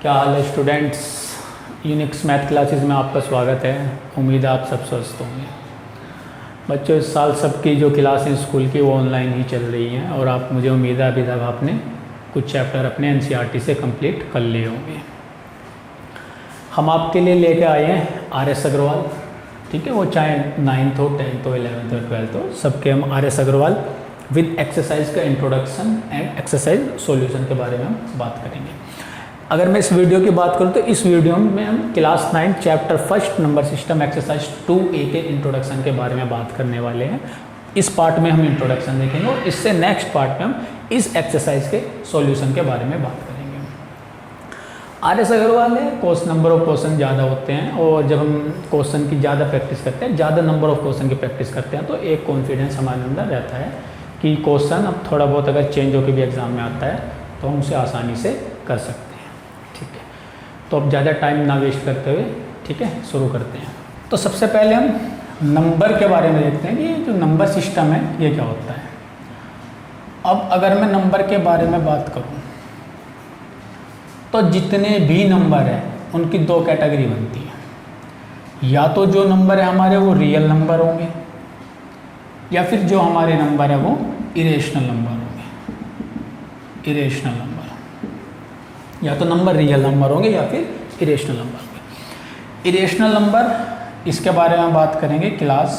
क्या हाल है students. Unix math classes में आपका स्वागत है। उम्मीद है आप सब स्वस्थ होंगे। बच्चों, इस साल सबकी जो क्लासें स्कूल की वो ऑनलाइन ही चल रही हैं और आप मुझे उम्मीद है अभी तक आपने कुछ चैप्टर अपने एनसीईआरटी से कंप्लीट कर लिए होंगे। हम आपके लिए लेके आए हैं आर.एस. अग्रवाल, ठीक है। वो चाहे 9th हो, 10th हो, 11th हो, 12th हो, सबके हम आर.एस. अग्रवाल विद एक्सरसाइज का इंट्रोडक्शन एंड एक्सरसाइज सॉल्यूशन के बारे में हम बात करेंगे। अगर मैं इस वीडियो की बात करूं तो इस वीडियो में हम class 9 chapter 1 number system exercise 2A के इंट्रोडक्शन के बारे में बात करने वाले हैं। इस पार्ट में हम इंट्रोडक्शन देखेंगे और इससे नेक्स्ट पार्ट में हम इस एक्सरसाइज के सॉल्यूशन के बारे में बात करेंगे। आर.एस. अग्रवाल है, नंबर ऑफ क्वेश्चन ज़्यादा होते हैं और जब हम क्वेश्चन की ज़्यादा प्रैक्टिस करते हैं, ज़्यादा नंबर ऑफ क्वेश्चन की प्रैक्टिस करते हैं तो एक कॉन्फिडेंस हमारे अंदर रहता है कि क्वेश्चन अब थोड़ा बहुत अगर चेंज होकर भी एग्ज़ाम में आता है तो हम उसे आसानी से कर सकते हैं, ठीक है। तो अब ज़्यादा टाइम ना वेस्ट करते हुए, ठीक है, शुरू करते हैं। तो सबसे पहले हम नंबर के बारे में देखते हैं कि जो नंबर सिस्टम है ये क्या होता है। अब अगर मैं नंबर के बारे में बात करूं तो जितने भी नंबर हैं उनकी दो कैटेगरी बनती है। या तो जो नंबर है हमारे वो रियल नंबर होंगे या फिर जो हमारे नंबर है वो इरेशनल नंबर होंगे। इरेशनल नंबर, या तो नंबर रियल नंबर होंगे या फिर इरेशनल नंबर होंगे। इरेशनल नंबर इसके बारे में बात करेंगे क्लास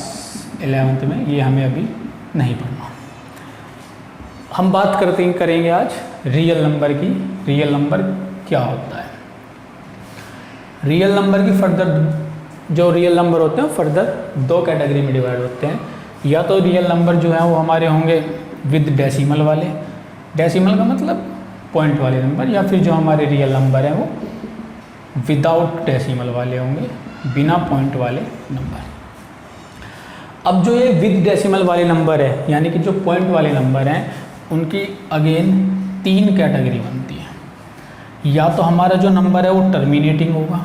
11th में, ये हमें अभी नहीं पढ़ना। हम बात करेंगे आज रियल नंबर की। रियल नंबर क्या होता है। रियल नंबर की फर्दर जो रियल नंबर होते हैं फर्दर दो कैटेगरी में डिवाइड होते हैं। या तो रियल नंबर जो है वो हमारे होंगे विद डेसिमल वाले, डेसिमल का मतलब पॉइंट वाले नंबर, या फिर जो हमारे रियल नंबर हैं वो विदाउट डेसिमल वाले होंगे, बिना पॉइंट वाले नंबर। अब जो ये विद डेसिमल वाले नंबर है यानी कि जो पॉइंट वाले नंबर हैं उनकी अगेन तीन कैटेगरी बनती है। या तो हमारा जो नंबर है वो टर्मिनेटिंग होगा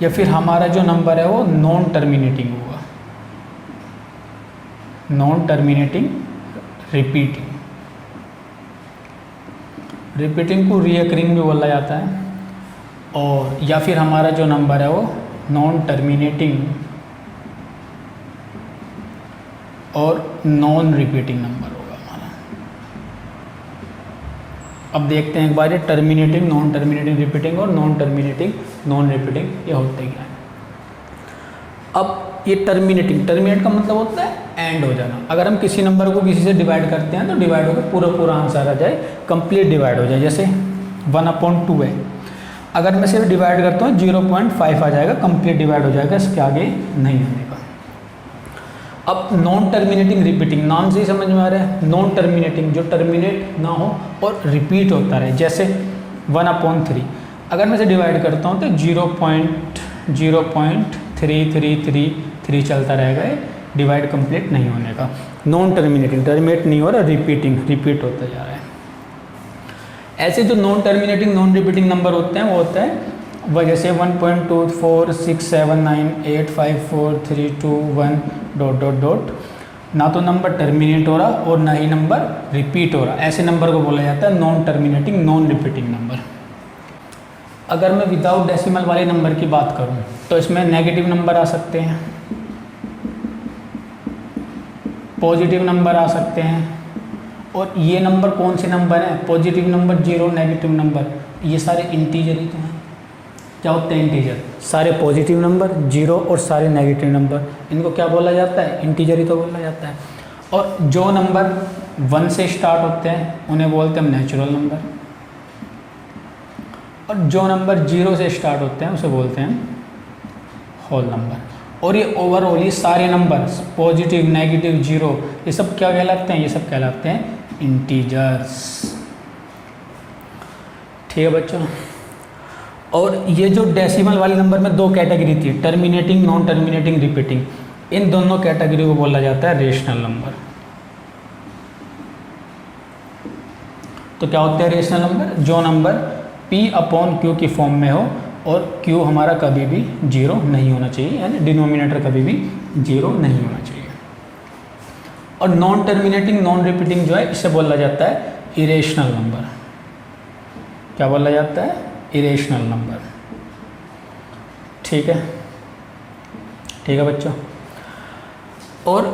या फिर हमारा जो नंबर है वो नॉन टर्मिनेटिंग होगा। नॉन टर्मिनेटिंग रिपीटिंग, रिपीटिंग को रीअकरिंग भी बोला जाता है। और या फिर हमारा जो नंबर है वो नॉन टर्मिनेटिंग और नॉन रिपीटिंग नंबर होगा हमारा। अब देखते हैं एक बार ये टर्मिनेटिंग, नॉन टर्मिनेटिंग, रिपीटिंग और नॉन टर्मिनेटिंग, नॉन रिपीटिंग ये होते क्या है। अब ये टर्मिनेटिंग, टर्मिनेट का मतलब होता है एंड हो जाना। अगर हम किसी नंबर को किसी से डिवाइड करते हैं तो डिवाइड होकर पूरा आंसर आ जाए, कंप्लीट डिवाइड हो जाए। जैसे 1/2 है, अगर मैं सिर्फ डिवाइड करता हूँ 0.5 आ जाएगा, कंप्लीट डिवाइड हो जाएगा, इसके आगे नहीं होने का। अब नॉन टर्मिनेटिंग रिपीटिंग, नाम से ही समझ में आ रहा है। नॉन टर्मिनेटिंग जो टर्मिनेट ना हो और रिपीट होता रहे, जैसे 1/3 अगर मैं इसे डिवाइड करता हूँ तो 0.333 चलता रहेगा, डिवाइड कंप्लीट नहीं होने का। नॉन टर्मिनेटिंग, टर्मिनेट नहीं हो रहा, रिपीटिंग, रिपीट होता जा रहा है। ऐसे जो non terminating non repeating number होते हैं वो होता है वह जैसे 1.2467985432 ना तो नंबर टर्मिनेट हो रहा और ना ही नंबर रिपीट हो रहा, ऐसे नंबर को बोला जाता है non terminating non repeating number. अगर मैं विदाउट डेसिमल वाले नंबर की बात करूं तो इसमें नेगेटिव नंबर आ सकते हैं, पॉजिटिव नंबर आ सकते हैं। और ये नंबर कौन से नंबर हैं, पॉजिटिव नंबर, 0, नेगेटिव नंबर, ये सारे इंटीजर ही तो हैं। क्या होते हैं इंटीजर, सारे पॉजिटिव नंबर, 0 और सारे नेगेटिव नंबर, इनको क्या बोला जाता है, इंटीजर ही तो बोला जाता है। और जो नंबर 1 से स्टार्ट होते हैं उन्हें बोलते हैं नेचुरल नंबर, और जो नंबर 0 से स्टार्ट होते हैं उसे बोलते हैं होल नंबर। और ये ओवरऑल ये सारे नंबर पॉजिटिव, नेगेटिव, 0 ये सब क्या कहलाते हैं, ये सब कहलाते हैं इंटीजर्स, ठीक है बच्चों। और ये जो डेसिमल वाले नंबर में दो कैटेगरी थी, टर्मिनेटिंग, नॉन टर्मिनेटिंग, रिपीटिंग, इन दोनों कैटेगरी को बोला जाता है रेशनल नंबर। तो क्या होते हैं रेशनल नंबर, जो नंबर P/Q की फॉर्म में हो और Q हमारा कभी भी 0 नहीं होना चाहिए, यानी डिनोमिनेटर कभी भी 0 नहीं होना चाहिए। और नॉन टर्मिनेटिंग नॉन रिपीटिंग जो है इसे बोला जाता है इरेशनल नंबर। क्या बोला जाता है, इरेशनल नंबर। ठीक है, ठीक है बच्चों। और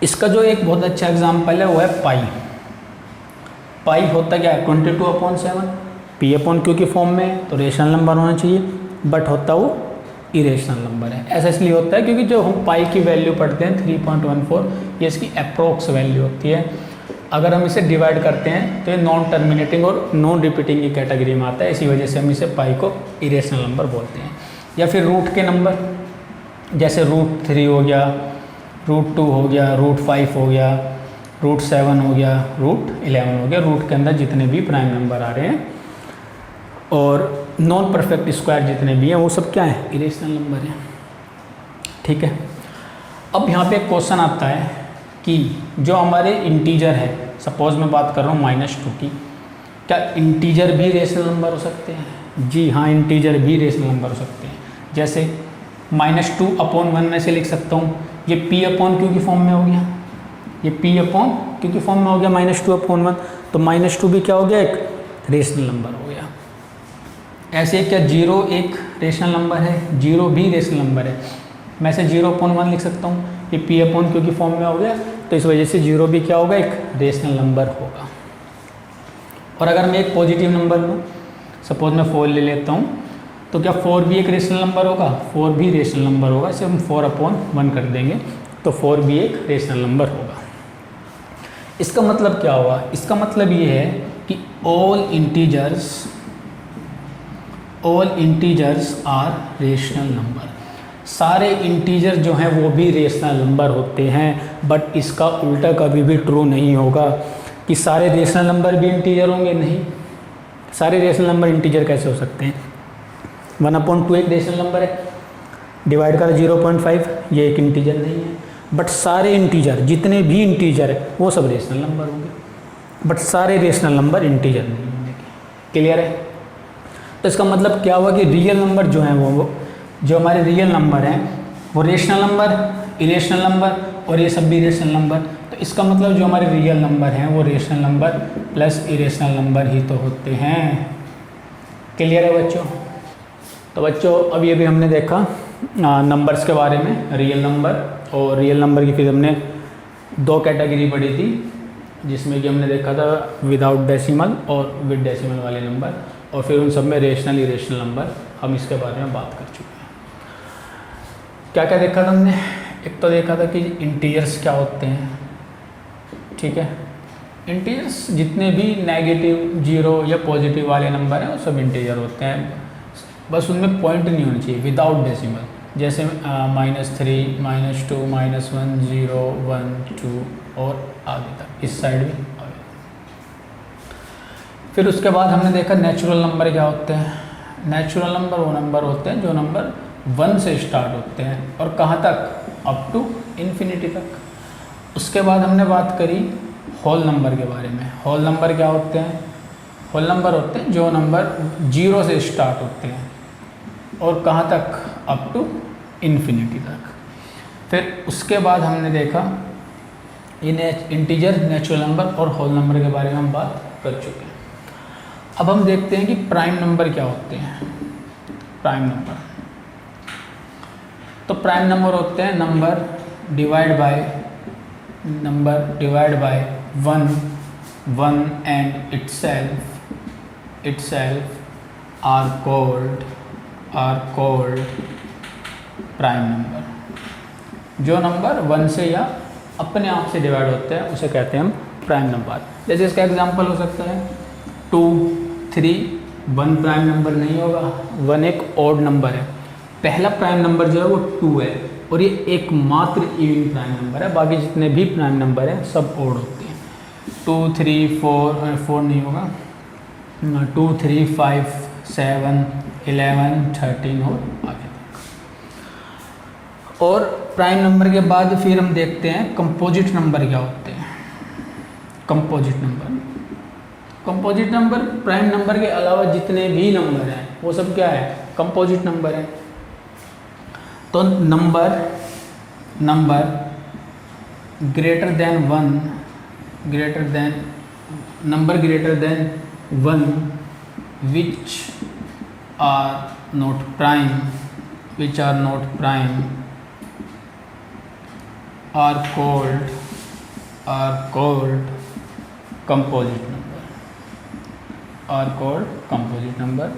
इसका जो एक बहुत अच्छा एग्जाम्पल है वो है पाई। पाई होता क्या है, 22/7 P/Q की फॉर्म में, तो रेशनल नंबर होना चाहिए, बट होता वो इरेशनल नंबर है। ऐसा इसलिए होता है क्योंकि जो हम पाई की वैल्यू पढ़ते हैं 3.14, ये इसकी अप्रोक्स वैल्यू होती है। अगर हम इसे डिवाइड करते हैं तो ये नॉन टर्मिनेटिंग और नॉन रिपीटिंग की कैटेगरी में आता है, इसी वजह से हम इसे पाई को इरेशनल नंबर बोलते हैं। या फिर रूट के नंबर, जैसे √3 हो गया, √2 हो गया, √5 हो गया, √7 हो गया, √11 हो गया। रूट के अंदर जितने भी प्राइम नंबर आ रहे हैं और नॉन परफेक्ट स्क्वायर जितने भी हैं वो सब क्या है, इरेशनल नंबर हैं। ठीक है, अब यहाँ पे एक क्वेश्चन आता है कि जो हमारे इंटीजर है, सपोज मैं बात कर रहा हूँ -2 की, क्या इंटीजर भी रेशनल नंबर हो सकते हैं? जी हाँ, इंटीजर भी रेशनल नंबर हो सकते हैं। जैसे -2/1 में से लिख सकता हूँ, ये P/Q की फॉर्म में हो गया, ये P/Q की फॉर्म में हो गया -2/1, तो -2 भी क्या हो गया, एक रेशनल नंबर हो गया। ऐसे क्या 0 एक रेशनल नंबर है, 0 भी रेशनल नंबर है, मैं से 0/1 लिख सकता हूँ, ये P/Q की फॉर्म में हो गया, तो इस वजह से 0 भी क्या होगा, एक रेशनल नंबर होगा। और अगर मैं एक पॉजिटिव नंबर लूँ, सपोज मैं 4 ले लेता हूँ, तो क्या 4 भी एक रेशनल नंबर होगा? 4 भी रेशनल नंबर होगा, इसे हम 4/1 कर देंगे, तो 4 भी एक रेशनल नंबर होगा। इसका मतलब क्या हुआ? इसका मतलब ये है कि all integers are rational number. सारे इंटीजर जो हैं वो भी रेशनल नंबर होते हैं, बट इसका उल्टा कभी भी ट्रू नहीं होगा कि सारे रेशनल नंबर भी इंटीजर होंगे। नहीं, सारे रेशनल नंबर इंटीजर कैसे हो सकते हैं? 1/2 एक रेशनल नंबर है, डिवाइड करा 0.5, ये एक इंटीजर नहीं है। बट सारे इंटीजर, जितने भी इंटीजर है वो सब रेशनल नंबर होंगे, बट सारे रेशनल नंबर इंटीजर नहीं होंगे। क्लियर है? तो इसका मतलब क्या हुआ कि रियल नंबर जो हैं वो जो हमारे रियल नंबर हैं वो रेशनल नंबर, इरेशनल नंबर और ये सब भी रेशनल नंबर। तो इसका मतलब जो हमारे रियल नंबर हैं वो rational number plus irrational number ही तो होते हैं। क्लियर है बच्चों? तो बच्चों अब ये भी हमने देखा नंबर्स के बारे में, रियल नंबर, और रियल नंबर की फिर हमने 2 कैटेगरी पढ़ी थी, जिसमें कि हमने देखा था विदाउट डेसिमल और विद डेसिमल वाले नंबर, और फिर उन सब में रेशनल इरेशनल नंबर, हम इसके बारे में बात कर चुके हैं। क्या क्या देखा था हमने? एक तो देखा था कि इंटीजर्स क्या होते हैं। ठीक है, इंटीजर्स जितने भी नेगेटिव, 0 या पॉजिटिव वाले नंबर हैं वो सब इंटीजर होते हैं, बस उनमें पॉइंट नहीं होनी चाहिए, विदाउट डेसिमल। जैसे -3, -2, -1, 0, 1, 2 और आगे तक, इस साइड भी आगे। फिर उसके बाद हमने देखा नेचुरल नंबर क्या होते हैं। नेचुरल नंबर वो नंबर होते हैं जो नंबर 1 से स्टार्ट होते हैं और कहाँ तक, अप टू इन्फिनिटी तक। उसके बाद हमने बात करी होल नंबर के बारे में। होल नंबर क्या होते हैं? होल नंबर होते हैं जो नंबर 0 से स्टार्ट होते हैं और कहाँ तक, अप टू इन्फिनिटी तक। फिर उसके बाद हमने देखा इंटीजर, नेचुरल नंबर और होल नंबर के बारे में हम बात कर चुके हैं। अब हम देखते हैं कि प्राइम नंबर क्या होते हैं। प्राइम नंबर, तो प्राइम नंबर होते हैं number divide by 1 and itself are called prime number. जो नंबर 1 से या अपने आप से डिवाइड होते हैं उसे कहते हैं हम प्राइम नंबर। जैसे इसका एग्जांपल हो सकता है 2, 3, 1 प्राइम नंबर नहीं होगा, 1 एक ऑड नंबर है। पहला प्राइम नंबर जो है वो 2 है और ये एकमात्र इवन प्राइम नंबर है, बाकी जितने भी प्राइम नंबर हैं सब ऑड होते हैं। 2, 3, 4 नहीं होगा, 2, 3, 5, 7, 11, 13 और आगे तक। और प्राइम नंबर के बाद फिर हम देखते हैं कंपोजिट नंबर क्या होते हैं। कंपोजिट नंबर प्राइम नंबर के अलावा जितने भी नंबर हैं वो सब क्या है, कंपोजिट नंबर है। तो number greater than 1 which are not prime are called composite number।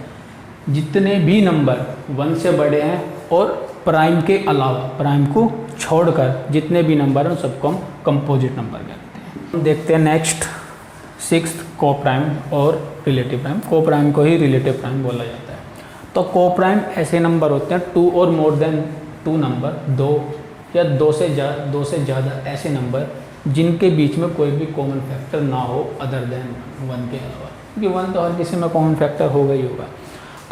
जितने भी नंबर 1 से बड़े हैं और प्राइम के अलावा, प्राइम को छोड़कर जितने भी नंबर हैं उन सबको हम कंपोजिट नंबर कहते हैं। हम देखते हैं नेक्स्ट 6th को प्राइम और रिलेटिव प्राइम। को प्राइम को ही रिलेटिव प्राइम बोला जाता है। तो को प्राइम ऐसे नंबर होते हैं 2 और मोर देन 2 नंबर, 2 या 2 से ज़्यादा ऐसे नंबर जिनके बीच में कोई भी कॉमन फैक्टर ना हो अदर देन 1 के अलावा, क्योंकि 1 तो हर किसी में कॉमन फैक्टर होगा ही होगा।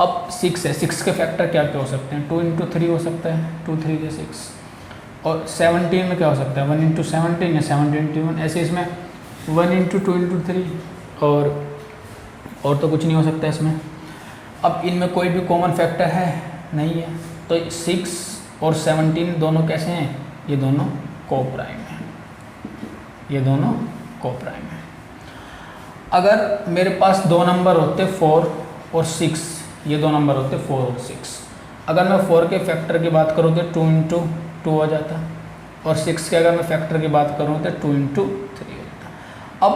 अब 6 है, 6 के फैक्टर क्या क्या हो सकते हैं? 2 × 3 हो सकता है, 2 3 × 6। और 17 में क्या हो सकता है? 1 × 17 या 17 × 1। ऐसे इसमें 1 × 2 × 3 और तो कुछ नहीं हो सकता इसमें। अब इनमें कोई भी कॉमन फैक्टर है नहीं है, तो 6 और 17 दोनों कैसे हैं? ये दोनों को प्राइम हैं, ये दोनों को प्राइम हैं। अगर मेरे पास 2 नंबर होते 4 और 6, ये 2 नंबर होते 4 और 6। अगर मैं 4 के फैक्टर की बात करूँ तो 2 × 2 हो जाता, और 6 के अगर मैं फैक्टर की बात करूँ तो 2 × 3 हो जाता। अब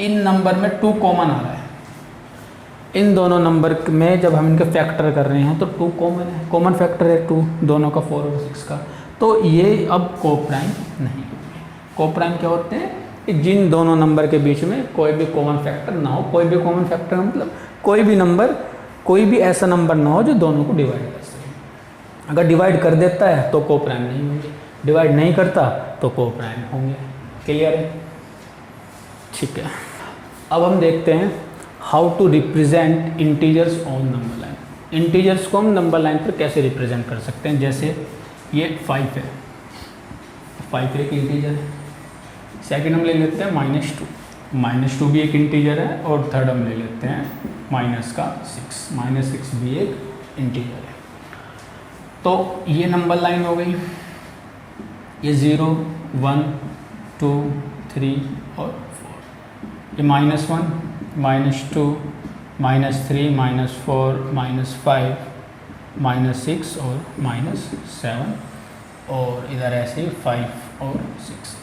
इन नंबर में 2 कॉमन आ रहा है, इन दोनों नंबर में जब हम इनके फैक्टर कर रहे हैं तो 2 कॉमन है, कॉमन फैक्टर है 2 दोनों का, 4 और 6 का। तो ये अब को प्राइम नहीं होंगे। को प्राइम क्या होते हैं? कि जिन दोनों नंबर के बीच में कोई भी कॉमन फैक्टर ना हो। कोई भी कॉमन फैक्टर मतलब कोई भी नंबर, कोई भी ऐसा नंबर ना हो जो दोनों को डिवाइड कर सके। अगर डिवाइड कर देता है तो को प्राइम नहीं होंगे, डिवाइड नहीं करता तो को प्राइम होंगे। क्लियर है? ठीक है। अब हम देखते हैं how to represent integers on number line. Integers को हम नंबर लाइन पर कैसे रिप्रेजेंट कर सकते हैं? जैसे ये 5 है, 5 एक इंटीजर है। सेकंड हम ले लेते हैं -2, -2 भी एक इंटीजर है। और थर्ड हम ले लेते हैं -6 भी एक इंटीजर है। तो ये नंबर लाइन हो गई, ये 0 1 2 3 और 4। ये -1 -2 -3 -4 -5 -6 और -7, और इधर ऐसे 5 और 6।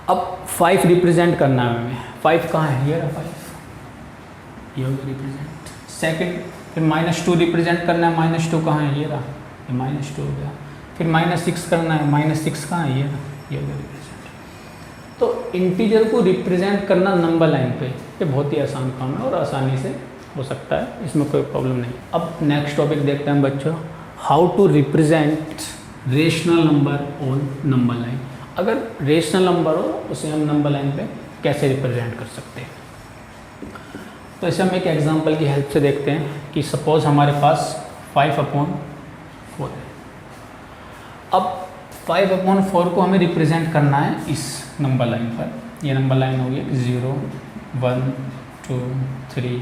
अब 5 रिप्रेजेंट करना है हमें। 5 कहाँ है? ये रहा 5, ये हो गया रिप्रेजेंट। सेकंड फिर -2 रिप्रेजेंट करना है, -2 कहाँ है? ये रहा, ये -2 हो गया। फिर -6 करना है, -6 कहाँ है? ये रहा, ये हो गया रिप्रेजेंट। तो इंटीजर को रिप्रेजेंट करना नंबर लाइन पे ये बहुत ही आसान काम है और आसानी से हो सकता है, इसमें कोई प्रॉब्लम नहीं। अब नेक्स्ट टॉपिक देखते हैं बच्चों, how to represent rational number on number line. अगर रेशनल नंबर हो उसे हम नंबर लाइन पे कैसे रिप्रेजेंट कर सकते हैं। तो इसे हम एक एग्जांपल की हेल्प से देखते हैं कि सपोज हमारे पास 5/4 है। अब 5/4 को हमें रिप्रेजेंट करना है इस नंबर लाइन पर। ये नंबर लाइन होगी 0 1 2 3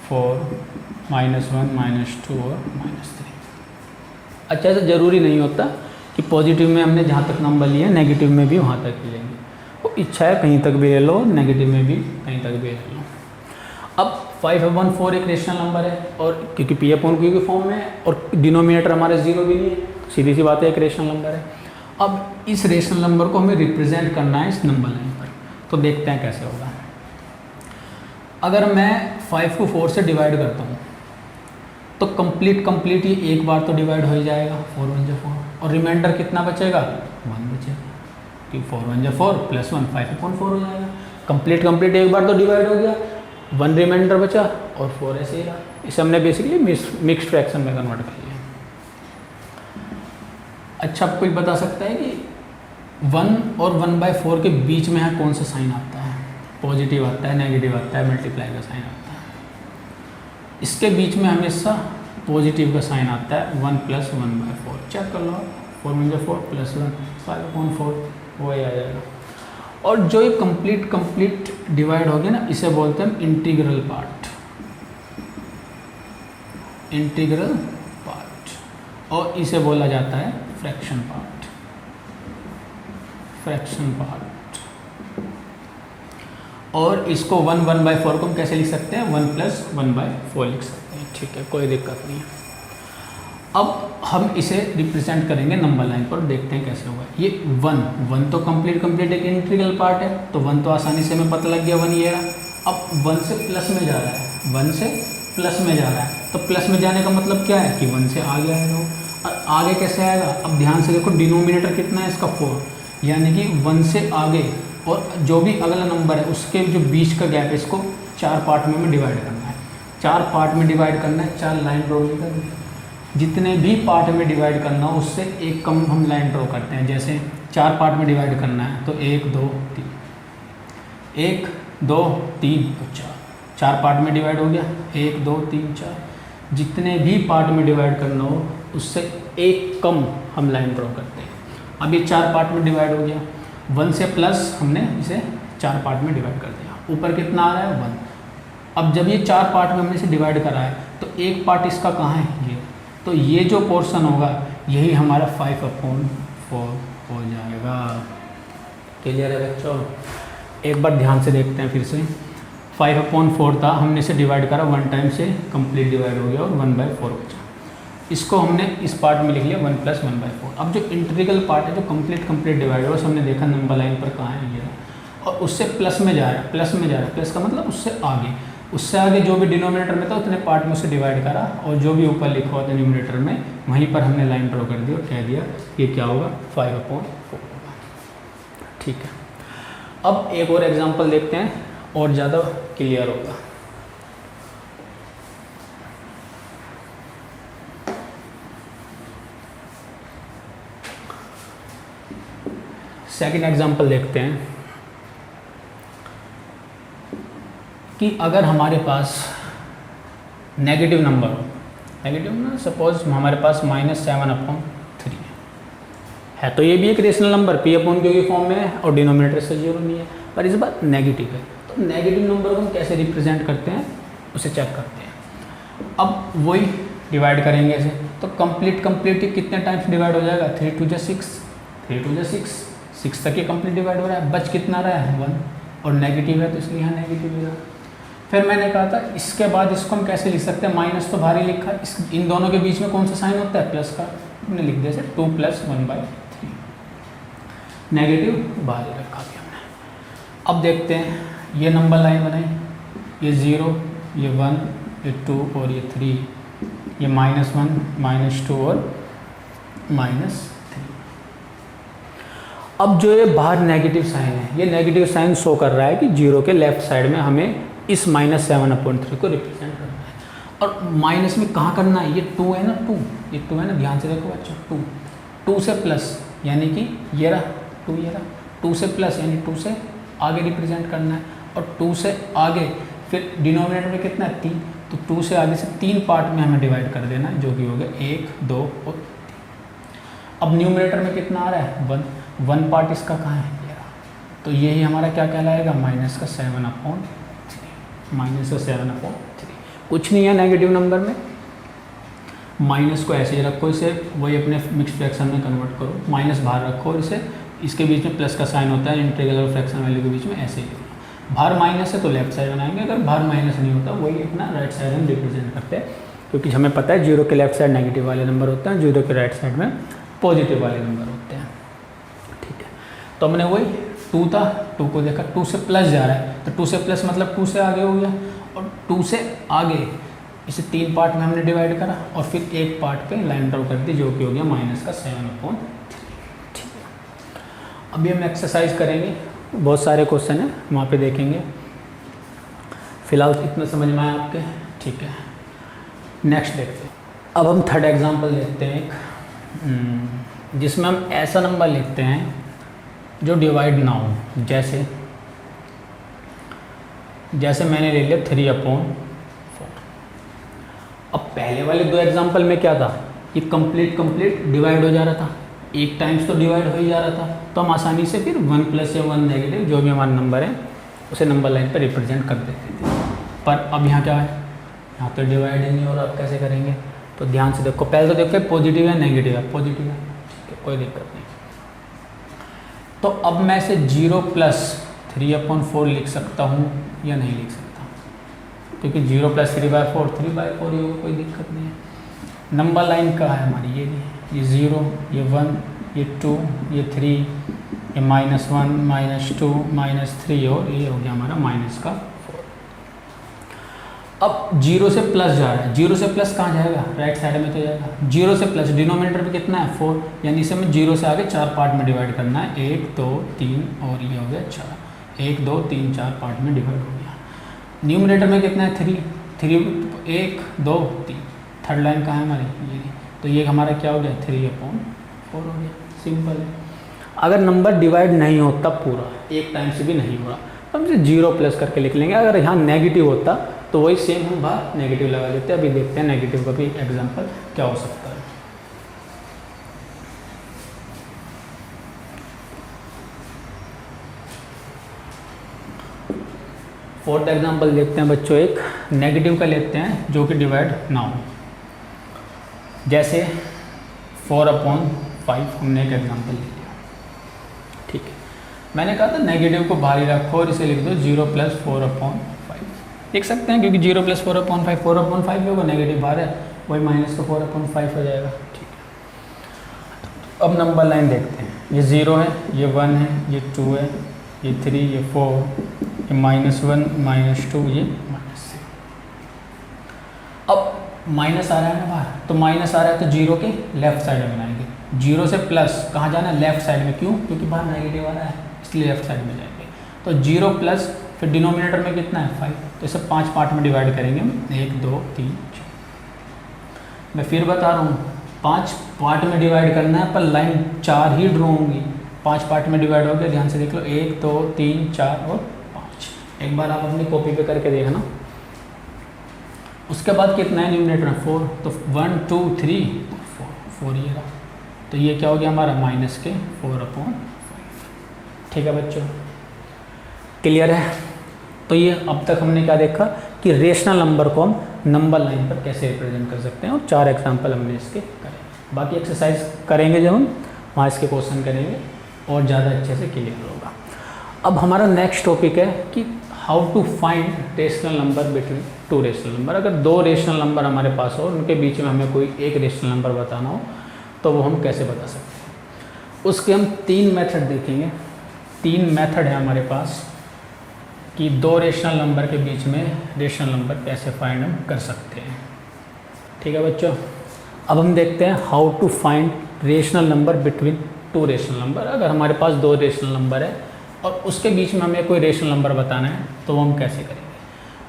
4 -1 -2 और -3। अच्छा, ऐसा ज़रूरी नहीं होता कि पॉजिटिव में हमने जहाँ तक नंबर लिए नेगेटिव में भी वहाँ तक ही लेंगे। वो इच्छा है कहीं तक भी ले लो, नेगेटिव में भी कहीं तक भी ले लो। अब 5/4 एक रेशनल नंबर है, और क्योंकि P/Q के फॉर्म में है और डिनोमिनेटर हमारे 0 भी नहीं है, सीधी सी बात है एक रेशनल नंबर है। अब इस रेशनल नंबर को हमें रिप्रेजेंट करना है इस नंबर लाइन पर। तो देखते हैं कैसे होगा। अगर मैं 5 को 4 से डिवाइड करता हूँ तो कंप्लीट ये एक बार तो डिवाइड हो ही जाएगा, 4 1 जा 4, और रिमाइंडर कितना बचेगा? 1 बचेगा, क्योंकि 4 1 जा 4 + 1 5/4 हो जाएगा। कंप्लीट एक बार तो डिवाइड हो गया, 1 रिमाइंडर बचा और 4 ऐसे ही रहा। इसे हमने बेसिकली मिक्स्ड फ्रैक्शन में कन्वर्ट कर लिया। अच्छा, आप कोई बता सकता है कि 1 और 1/4 के बीच में है कौन सा साइन आता है? पॉजिटिव आता है, नेगेटिव आता है, मल्टीप्लाई का साइन आता है? इसके बीच में हमेशा पॉजिटिव का साइन आता है, 1 + 1/4। चेक कर लो, 4 1 4 + 1 5/4 वही आ जाएगा। और जो ये कंप्लीट डिवाइड हो गया ना, इसे बोलते हैं इंटीग्रल पार्ट, और इसे बोला जाता है फ्रैक्शन पार्ट। और इसको 1/4 को हम कैसे लिख सकते हैं, 1 + 1/4 लिख सकते हैं। ठीक है, कोई दिक्कत नहीं है। अब हम इसे रिप्रेजेंट करेंगे नंबर लाइन पर, देखते हैं कैसे होगा। ये 1 तो कंप्लीट एक इंटीग्रल पार्ट है, तो 1 तो आसानी से हमें पता लग गया, 1 ये रहा। अब 1 से प्लस में जा रहा है, 1 से प्लस में जा रहा है, तो प्लस में जाने का मतलब क्या है कि 1 से आगे आएगा। और आगे कैसे आएगा, अब ध्यान से देखो, डिनोमिनेटर कितना है इसका 4, यानी कि 1 से आगे और जो भी अगला नंबर है उसके जो बीच का गैप है, इसको 4 पार्ट में हमें डिवाइड करना है। 4 पार्ट में डिवाइड करना है, 4 लाइन ड्रॉ करेंगे। जितने भी पार्ट में डिवाइड करना हो उससे एक कम हम लाइन ड्रॉ करते हैं। जैसे 4 पार्ट में डिवाइड करना है तो 1 2 3, 1 2 3 और 4 पार्ट में डिवाइड हो गया, 1 2 3 4। जितने भी पार्ट में डिवाइड करना हो उससे एक कम हम लाइन ड्रॉ करते हैं। अब ये 4 पार्ट में डिवाइड हो गया, 1 से प्लस हमने इसे 4 पार्ट में डिवाइड कर दिया। ऊपर कितना आ रहा है, 1। अब जब ये 4 पार्ट में हमने इसे डिवाइड करा है तो एक पार्ट इसका कहाँ है, ये। तो ये जो पोर्शन होगा यही हमारा 5/4 हो जाएगा। क्लियर है बच्चों? एक बार ध्यान से देखते हैं फिर से। 5/4 था, हमने इसे डिवाइड करा, 1 टाइम से कंप्लीट डिवाइड हो गया और 1/4 बचा। इसको हमने इस पार्ट में लिख लिया 1 + 1/4। अब जो इंटीग्रल पार्ट है जो कंप्लीट डिवाइड हो, हमने देखा नंबर लाइन पर कहाँ है, ये। और उससे प्लस में जा रहा है, प्लस का मतलब उससे आगे जो भी डिनोमिनेटर में था उतने पार्ट में उसे डिवाइड करा, और जो भी ऊपर लिखा हुआ था न्यूमरेटर में वहीं पर हमने लाइन ड्रॉ कर दी और कह दिया ये क्या होगा, 5/4 होगा। ठीक है, अब एक और एग्जांपल देखते हैं और ज़्यादा क्लियर होगा। सेकंड एग्जांपल देखते हैं कि अगर हमारे पास नेगेटिव नंबर हो, नेगेटिव ना, सपोज हमारे पास -7/3 है, तो ये भी एक रेशनल नंबर P/Q के फॉर्म में है और डिनोमिनेटर से 0 नहीं है, पर इस बार नेगेटिव है। तो नेगेटिव नंबर को हम कैसे रिप्रेजेंट करते हैं उसे चेक करते हैं। अब वही डिवाइड करेंगे इसे, तो कंप्लीट कितने टाइम्स डिवाइड हो जाएगा, 3 × 2 = 6, 3 × 2 = 6 तक ये कंप्लीट डिवाइड हो रहा है। बच कितना रहा है, 1, और नेगेटिव है तो इसलिए यहाँ नेगेटिव है। फिर मैंने कहा था इसके बाद इसको हम कैसे लिख सकते हैं, माइनस तो बाहर ही लिखा, इन दोनों के बीच में कौन सा साइन होता है, प्लस का। हमने लिख दिया 2 + 1/3, नेगेटिव बाहर ही रखा भी हमने। अब देखते हैं, ये नंबर लाइन बनाई, ये 0, ये 1, ये 2 और ये 3, ये -1, -2 और -3। अब जो ये बाहर नेगेटिव साइन है, ये नेगेटिव साइन शो कर रहा है कि 0 के लेफ्ट साइड में हमें इस -7/3 को रिप्रेजेंट करना है। और माइनस में कहाँ करना है, ये 2 है ना, 2, ये 2 है ना, ध्यान से देखो बच्चों, 2 से प्लस, यानी कि ये रहा 2, ये रहा 2 से प्लस, यानी 2 से आगे रिप्रेजेंट करना है। और 2 से आगे फिर डिनोमिनेटर में कितना है, 3, तो 2 से आगे से 3 पार्ट में हमें डिवाइड कर देना है, जो कि हो गया 1 2 और 3। अब न्यूमरेटर में कितना आ रहा है, 1 पार्ट इसका कहाँ है, ये रहा। तो यही हमारा क्या कहलाएगा, -7/3, -7/3। कुछ नहीं है नेगेटिव नंबर में, माइनस को ऐसे ही रखो, इसे वही अपने मिक्स फ्रैक्शन में कन्वर्ट करो, माइनस बाहर रखो और इसे इसके बीच में प्लस का साइन होता है इंटीग्रल और फ्रैक्शन वैल्यू के बीच में, ऐसे ही लिखो। बाहर माइनस है तो लेफ्ट साइड बनाएंगे, अगर बाहर माइनस नहीं होता वही अपना राइट साइड हम रिप्रेजेंट करते हैं, क्योंकि हमें पता है 0 के लेफ्ट साइड नेगेटिव वाले नंबर होते हैं, 0 के राइट साइड में पॉजिटिव वाले नंबर होते हैं। ठीक है, तो हमने वही 2 था, 2 को देखा, 2 से प्लस जा रहा है, तो 2 से प्लस मतलब 2 से आगे हो गया, और 2 से आगे इसे 3 पार्ट में हमने डिवाइड करा और फिर एक पार्ट पे लाइन ड्रॉ कर दी, जो कि हो गया -7/3। ठीक है, अभी हम एक्सरसाइज करेंगे, बहुत सारे क्वेश्चन हैं वहाँ पे देखेंगे। फिलहाल इतना समझ में आया आपके? ठीक है, नेक्स्ट देखते हैं। अब हम थर्ड एग्जांपल देखते हैं एक, जिसमें हम ऐसा नंबर लिखते हैं जो डिवाइड ना हो। जैसे मैंने ले लिया 3/4। अब पहले वाले 2 एग्जांपल में क्या था, ये कंप्लीट डिवाइड हो जा रहा था, एक टाइम्स तो डिवाइड हो ही जा रहा था, तो हम आसानी से फिर 1 + या 1 नेगेटिव जो भी हमारा नंबर है उसे नंबर लाइन पर रिप्रेजेंट कर देते थे। पर अब यहाँ क्या है, यहाँ तो डिवाइड ही नहीं हो रहा, अब कैसे करेंगे? तो ध्यान से देखो, पहले तो देखो पॉजिटिव है नेगेटिव है, पॉजिटिव है, ठीक है, कोई दिक्कत नहीं। तो अब मैं इसे 0 + 3/4 लिख सकता हूँ या नहीं लिख सकता, क्योंकि 0 + 3/4 3/4 ही होगा, कोई दिक्कत नहीं है। नंबर लाइन कहाँ है हमारी, ये 0, ये 1, ये 2, ये 3, ये -1, -2, -3 और ये हो गया हमारा -4। अब 0 से प्लस जा रहा है, 0 से प्लस कहाँ जाएगा, राइट साइड में तो जाएगा। 0 से प्लस डिनोमिनेटर पे कितना है 4, यानी इसे हमें 0 से आगे 4 पार्ट में डिवाइड करना है, 1 2 3 और ये हो गया 4, 1 2 3 4 पार्ट में डिवाइड हो गया। न्यूमिनेटर में कितना है 3, 1 2 3, थर्ड लाइन कहाँ है हमारी, ये, तो ये हमारा क्या हो गया 3/4 हो गया। सिंपल है। अगर नंबर डिवाइड नहीं होता पूरा, एक टाइम से भी नहीं हो रहा, तो हम इसे 0 प्लस करके लिख लेंगे। अगर यहाँ नेगेटिव होता तो वही सेम हम बाहर नेगेटिव लगा देते हैं। अभी देखते हैं नेगेटिव का भी एग्जांपल क्या हो सकता है। फोर्थ एग्जांपल देखते हैं बच्चों, एक नेगेटिव का लेते हैं जो कि डिवाइड ना हो। जैसे 4/5 हमने एक एग्जांपल ले लिया, ठीक है। मैंने कहा था नेगेटिव को बाहर ही रखो और इसे लिख दो 0 + 4/5 लिख सकते हैं, क्योंकि 0 + 4/5 4/5 होगा, नेगेटिव बाहर है, वही -4/5 हो जाएगा, ठीक है। अब नंबर लाइन देखते हैं, ये 0 है, ये 1 है, ये 2 है, ये 3, ये 4, ये -1 -2, ये -6। अब माइनस आ रहा है ना बाहर, तो माइनस आ रहा है तो 0 के लेफ्ट साइड में बनाएंगे। 0 से प्लस कहाँ जाना है, लेफ्ट साइड में। क्यों, क्योंकि बाहर नेगेटिव आ रहा है, इसलिए लेफ्ट साइड में जाएंगे। तो 0 प्लस फिर डिनोमिनेटर में कितना है 5, तो इसे 5 पार्ट में डिवाइड करेंगे, 1 2 3 4। मैं फिर बता रहा हूँ 5 पार्ट में डिवाइड करना है, पर लाइन 4 ही ड्रॉ होंगी। 5 पार्ट में डिवाइड हो गया, ध्यान से देख लो, 1 2 3 4 और 5। एक बार आप अपनी कॉपी पे करके देखना। उसके बाद कितना है न्यूमिनेटर में 4, तो 1 2 3 4 ये रहा, तो ये क्या हो गया हमारा -4/5। ठीक है बच्चों, क्लियर है। तो ये अब तक हमने क्या देखा कि रेशनल नंबर को हम नंबर लाइन पर कैसे रिप्रेजेंट कर सकते हैं, और 4 एग्जाम्पल हमने इसके करे। बाकी एक्सरसाइज करेंगे जब हम वहाँ इसके क्वेश्चन करेंगे और ज़्यादा अच्छे से क्लियर होगा। अब हमारा नेक्स्ट टॉपिक है कि how to find rational number between 2 rational number. अगर 2 रेशनल नंबर हमारे पास हो, उनके बीच में हमें कोई एक रेशनल नंबर बताना हो, तो वो हम कैसे बता सकते हैं। उसके हम 3 मेथड देखेंगे। 3 मेथड है हमारे पास कि 2 रेशनल नंबर के बीच में रेशनल नंबर कैसे फाइंड हम कर सकते हैं। ठीक है बच्चों, अब हम देखते हैं how to find rational number between 2 rational number. अगर हमारे पास 2 रेशनल नंबर है और उसके बीच में हमें कोई रेशनल नंबर बताना है, तो वो हम कैसे करेंगे।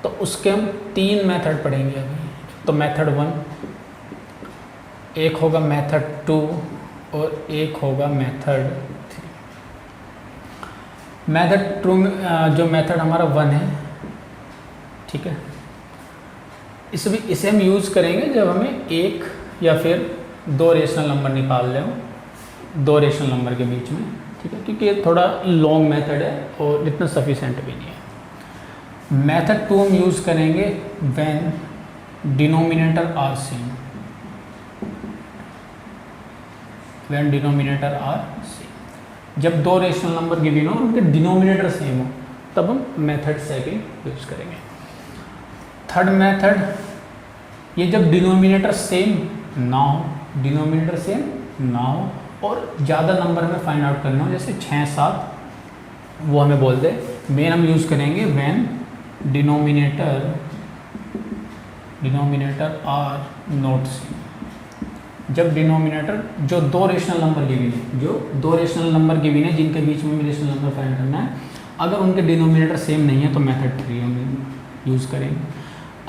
तो उसके हम 3 मेथड पढ़ेंगे अभी। तो मेथड 1, एक होगा मेथड 2 और एक होगा मेथड 3। मेथड 2 जो मेथड हमारा 1 है, ठीक है, इसे हम यूज़ करेंगे जब हमें एक या फिर 2 रेशनल नंबर निकाल लें 2 रेशनल नंबर के बीच में, ठीक है, क्योंकि ये थोड़ा लॉन्ग मेथड है और इतना सफिशेंट भी नहीं है। मेथड 2 हम यूज़ करेंगे when denominator are same, when denominator are same. जब 2 रेशनल नंबर गिवन हो और उनके डिनोमिनेटर सेम हो, तब हम मेथड सेकंड यूज़ करेंगे। थर्ड मेथड, ये जब डिनोमिनेटर सेम ना हो, डिनोमिनेटर सेम ना हो और ज़्यादा नंबर हमें फाइंड आउट करना हो, जैसे 6 7, वो हमें बोल दे, मेन हम यूज़ करेंगे when denominator are not same. जब डिनोमिनेटर जो 2 रेशनल नंबर गिवन है, जो 2 रेशनल नंबर गिवन है जिनके बीच में रेशनल नंबर फाइंड करना है, अगर उनके डिनोमिनेटर सेम नहीं है तो मेथड 3 हम यूज़ करेंगे।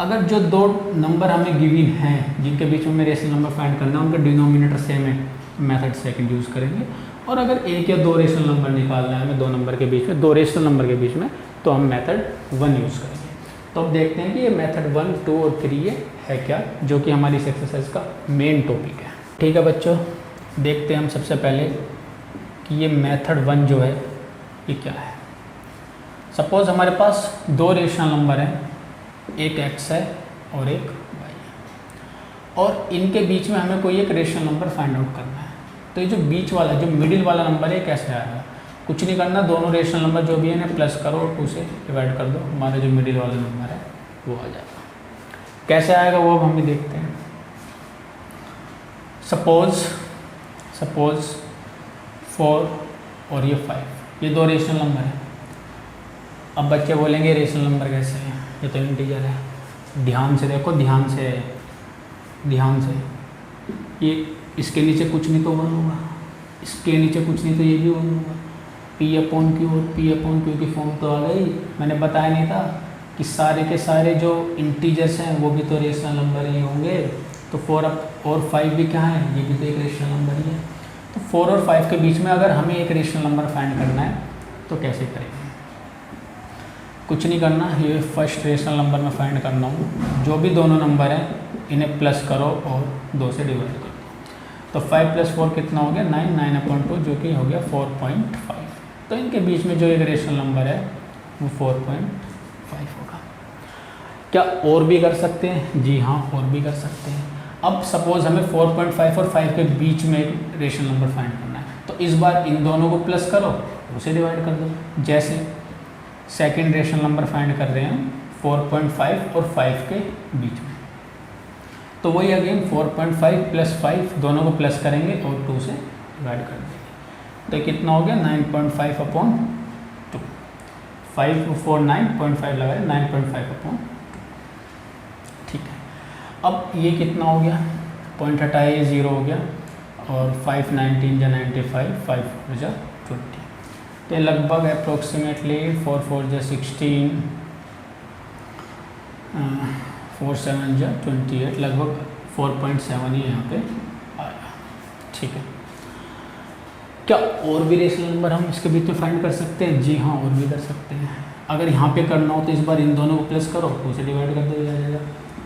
अगर जो 2 नंबर हमें गिवन हैं जिनके बीच में रेशनल नंबर फाइंड करना है, उनका डिनोमिनेटर सेम है, मेथड सेकंड यूज़ करेंगे। और अगर एक या 2 रेशनल नंबर निकालना है हमें 2 नंबर के बीच में, 2 रेशनल नंबर के बीच में, तो हम मेथड 1 यूज़ करेंगे। तो अब देखते हैं कि ये मेथड 1 2 और 3 ये है क्या, जो कि हमारी इस एक्सरसाइज का मेन टॉपिक है। ठीक है बच्चों, देखते हैं हम सबसे पहले कि ये मेथड 1 जो है ये क्या है। सपोज़ हमारे पास 2 रेशनल नंबर हैं, एक x है और एक y है, और इनके बीच में हमें कोई एक रेशनल नंबर फाइंड आउट करना है। तो ये जो बीच वाला, जो मिडिल वाला नंबर है, कैसे आएगा। कुछ नहीं करना, दोनों रेशनल नंबर जो भी है इन्हें प्लस करो और 2 से डिवाइड कर दो, हमारा जो मिडिल वाला नंबर है वो आ जाएगा। कैसे आएगा वो अब हम भी देखते हैं। सपोज 4 और ये 5, ये 2 रेशनल नंबर है। अब बच्चे बोलेंगे रेशनल नंबर कैसे है, ये तो इंटीजर है। ध्यान से देखो, ध्यान से ये इसके नीचे कुछ नहीं तो 1 होगा, इसके नीचे कुछ नहीं तो ये भी 1 होगा। P/Q और P/Q की फॉर्म तो आ गई। मैंने बताया नहीं था कि सारे के सारे जो इंटीजर्स हैं वो भी तो रेशनल नंबर ही होंगे। तो 4 और 5 भी क्या है, ये भी तो एक रेशनल नंबर ही है। तो 4 और 5 के बीच में अगर हमें एक रेशनल नंबर फाइंड करना है तो कैसे करेंगे? कुछ नहीं करना, ये फर्स्ट रेशनल नंबर में फाइंड करना हूँ। जो भी दोनों नंबर हैं इन्हें प्लस करो और 2 से डिवाइड करो। तो 5 + 4 कितना हो गया, 9, 9/2 जो कि हो गया 4.5। तो इनके बीच में जो एक रेशनल नंबर है वो 4.5 होगा। क्या और भी कर सकते हैं? जी हाँ, और भी कर सकते हैं। अब सपोज़ हमें 4.5 और 5 के बीच में एक रेशनल नंबर फाइंड करना है, तो इस बार इन दोनों को प्लस करो, उसे डिवाइड कर दो। जैसे सेकंड रेशनल नंबर फाइंड कर रहे हैं 4.5 और 5 के बीच में, तो वही अगेन 4.5 + 5 दोनों को प्लस करेंगे और 2 से डिवाइड कर देंगे। तो कितना हो गया, 9.5/2। 5 और 4 9.5 लगाए, 9.5/2। ठीक है। अब ये कितना हो गया, पॉइंट हटाए, ये 0 हो गया। और 5 19 या 95, 5 4 जा 20। तो लगभग अप्रोक्सीमेटली 4 4 जा 16, 4 7 जा 28, लगभग 4.7 ही यहाँ पे आया। ठीक है। क्या और भी रेशनल नंबर हम इसके बीच में फाइंड कर सकते हैं? जी हाँ, और भी कर सकते हैं। अगर यहाँ पे करना हो तो इस बार इन दोनों को प्लस करो, 2 से डिवाइड कर दो, जाएगा।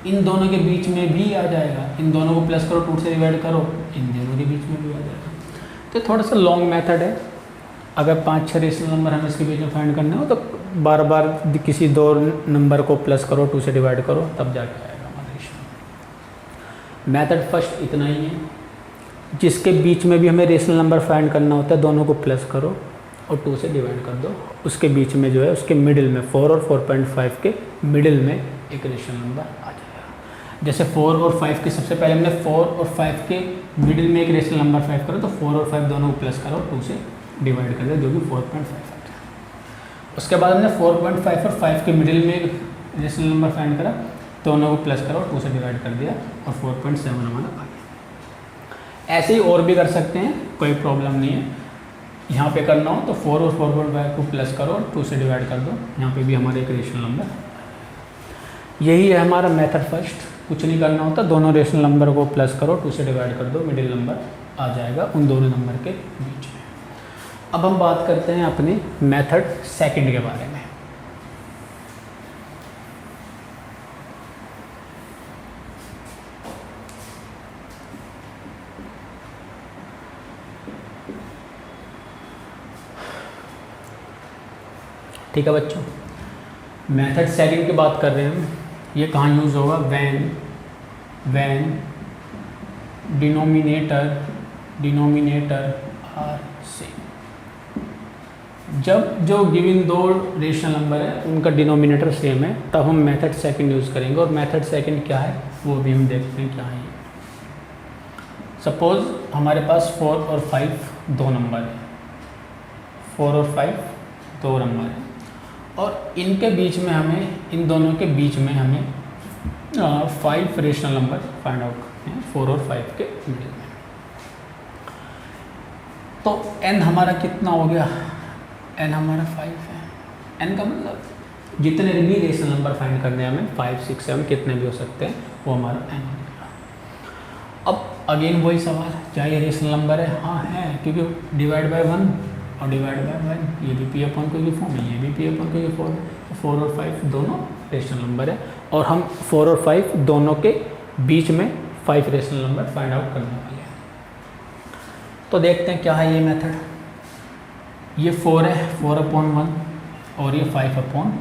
इन दोनों के बीच में भी आ जाएगा, इन दोनों को प्लस करो, 2 से डिवाइड करो, इन दोनों के बीच में भी आ जाएगा। तो थोड़ा सा लॉन्ग मेथड है। अगर 5-6 रेशनल नंबर हमें इसके बीच में फाइंड करना हो तो बार बार किसी 2 नंबर को प्लस करो, 2 से डिवाइड करो, तब जाके आएगा हमारा रेशनल। मेथड फर्स्ट इतना ही है। जिसके बीच में भी हमें रेशनल नंबर फाइंड करना होता है, दोनों को प्लस करो और 2 से डिवाइड कर दो। उसके बीच में जो है, उसके मिडिल में 4 और 4.5 के मिडिल में एक रेशनल नंबर आ जाएगा। जैसे 4 और 5 के सबसे पहले हमने 4 और 5 के मिडिल में एक रेशनल नंबर फाइंड करो, तो 4 और 5 दोनों को प्लस करो, 2 से डिवाइड कर दो, जो कि 4.5 आता है। उसके बाद हमने 4.5 और 5 के मिडिल में एक रेशनल नंबर फाइंड करा, दोनों को प्लस करो, 2 से डिवाइड कर दिया और 4.7 हमारा आ गया। ऐसे ही और भी कर सकते हैं, कोई प्रॉब्लम नहीं है। यहाँ पे करना हो तो 4 और 4.5 को प्लस करो, 2 से डिवाइड कर दो, यहाँ पे भी हमारे एक रेशनल नंबर। यही है हमारा मेथड फर्स्ट। कुछ नहीं करना होता, दोनों रेशनल नंबर को प्लस करो, 2 से डिवाइड कर दो, मिडिल नंबर आ जाएगा उन दोनों नंबर के बीच में। अब हम बात करते हैं अपने मेथड सेकंड के बारे में। ठीक है बच्चों, मेथड सेकंड की बात कर रहे हैं हम। ये कहाँ यूज़ होगा, व्हेन डिनोमिनेटर आर सेम। जब जो गिवन 2 रेशनल नंबर है उनका डिनोमिनेटर सेम है, तब हम मेथड सेकंड यूज़ करेंगे। और मेथड सेकंड क्या है वो भी हम देखते हैं क्या है। सपोज़ हमारे पास 4 और 5 2 नंबर है, 4 और 5 2 नंबर है, और इनके बीच में हमें, इन दोनों के बीच में हमें 5 रेशनल नंबर फाइंड आउट करते हैं, 4 और 5 के मिडिल में। तो n हमारा कितना हो गया, n हमारा 5 है। n का मतलब जितने भी रेशनल नंबर फाइंड करने हैं हमें, 5 6 7 कितने भी हो सकते हैं, वो हमारा n हो गया। अब अगेन वही सवाल, क्या ये रेशनल नंबर है? हाँ है, क्योंकि डिवाइड बाय 1 और डिवाइड बाय 1, ये भी P/Q की फॉर्म है, ये भी P/Q की फॉर्म है। 4 और 5 दोनों रेशनल नंबर है, और हम 4 और 5 दोनों के बीच में 5 रेशनल नंबर फाइंड आउट करने वाले हैं। तो देखते हैं क्या है ये मेथड। ये 4 है, 4/1, और ये 5/1।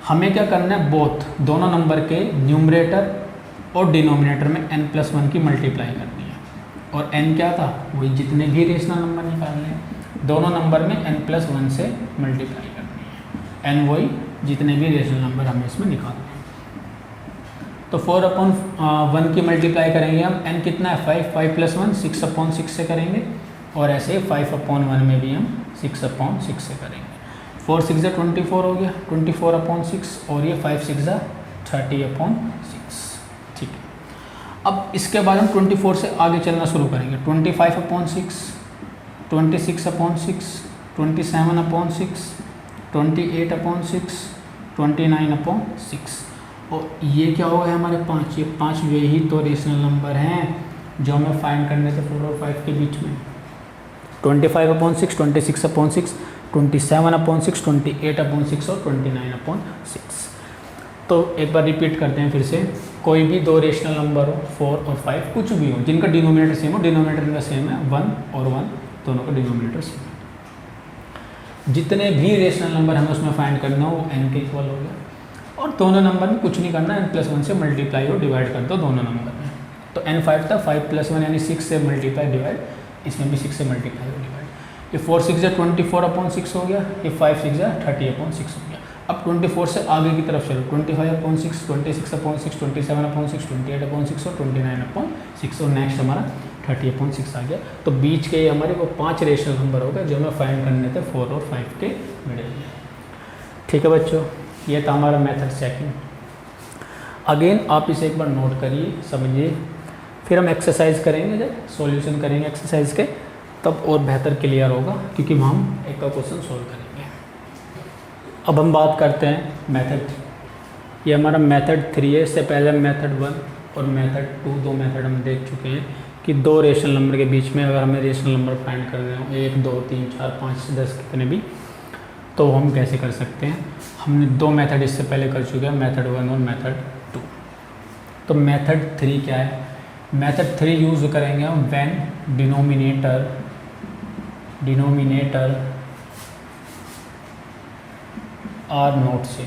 हमें क्या करना है, बोथ दोनों नंबर के न्यूमरेटर और डिनोमिनेटर में n+1 की मल्टीप्लाई करनी है। और n क्या था, वही जितने भी रेशनल नंबर निकालने हैं, दोनों नंबर में n+1 से मल्टीप्लाई करनी है। n वही जितने भी रेशनल नंबर हमें इसमें निकालने हैं। तो 4/1 की मल्टीप्लाई करेंगे हम, n कितना है 5, 5+1 6/6 से करेंगे, और ऐसे 5/1 में भी हम 6/6 से करेंगे। 4 6 24 हो गया, 24/6, और ये 5 6 30/6। ठीक है, अब इसके बाद हम 24 से आगे चलना शुरू करेंगे। 25/6, 26/6, 27/6, 28/6, 29/6, और ये क्या हो गया हमारे 5, ये 5 यही तो रेशनल नंबर हैं जो हमें फाइंड करने थे 4 और 5 के बीच में। 25/6, 26/6, 27/6, 28/6 और 29/6। तो एक बार रिपीट करते हैं फिर से। कोई भी दो रेशनल नंबर हो, 4 और 5, कुछ भी हो, जिनका डिनोमिनेटर सेम हो, डिनोमिनेटर इनका सेम है, 1 और 1 दोनों का डिनोमिनेटर सेम है। जितने भी रेशनल नंबर हमें उसमें फाइंड करना हो वो n के इक्वल हो गया, और दोनों नंबर में कुछ नहीं करना, n+1 से मल्टीप्लाई और डिवाइड कर दो दोनों नंबर में। तो n 5 था, 5+1 यानी 6 से मल्टीप्लाई डिवाइड, इसमें भी 6 से मल्टीप्लाई और डिवाइड। ये 4 6 24/6 हो गया, ये 5 6 30/6 हो गया। अब 24 से आगे की तरफ चलो, 25/6, 26/6, 27/6, 28/6 और 29/6, और नेक्स्ट हमारा 30/6 आ गया। तो बीच के हमारे वो 5 रेशनल नंबर हो गए जो हमें फाइंड करने थे 4 और 5 के मिडिल में। ठीक है बच्चों, ये था हमारा मेथड चेकिंग। अगेन आप इसे एक बार नोट करिए, समझिए, फिर हम एक्सरसाइज करेंगे, जब सॉल्यूशन करेंगे एक्सरसाइज के तब और बेहतर क्लियर होगा, क्योंकि वहाँ हम एक का क्वेश्चन सोल्व करेंगे। अब हम बात करते हैं मेथड। ये हमारा मेथड 3 है। इससे पहले मेथड 1 और मेथड 2 दो मेथड हम देख चुके हैं कि दो रेशनल नंबर के बीच में अगर हमें रेशनल नंबर फाइंड करने हो, 1 2 3 4 5 10 कितने भी, तो हम कैसे कर सकते हैं। हमने दो मेथड इससे पहले कर चुके हैं, मेथड 1 और मेथड 2। तो मेथड 3 क्या है। मेथड 3 यूज़ करेंगे हम when denominator are not same.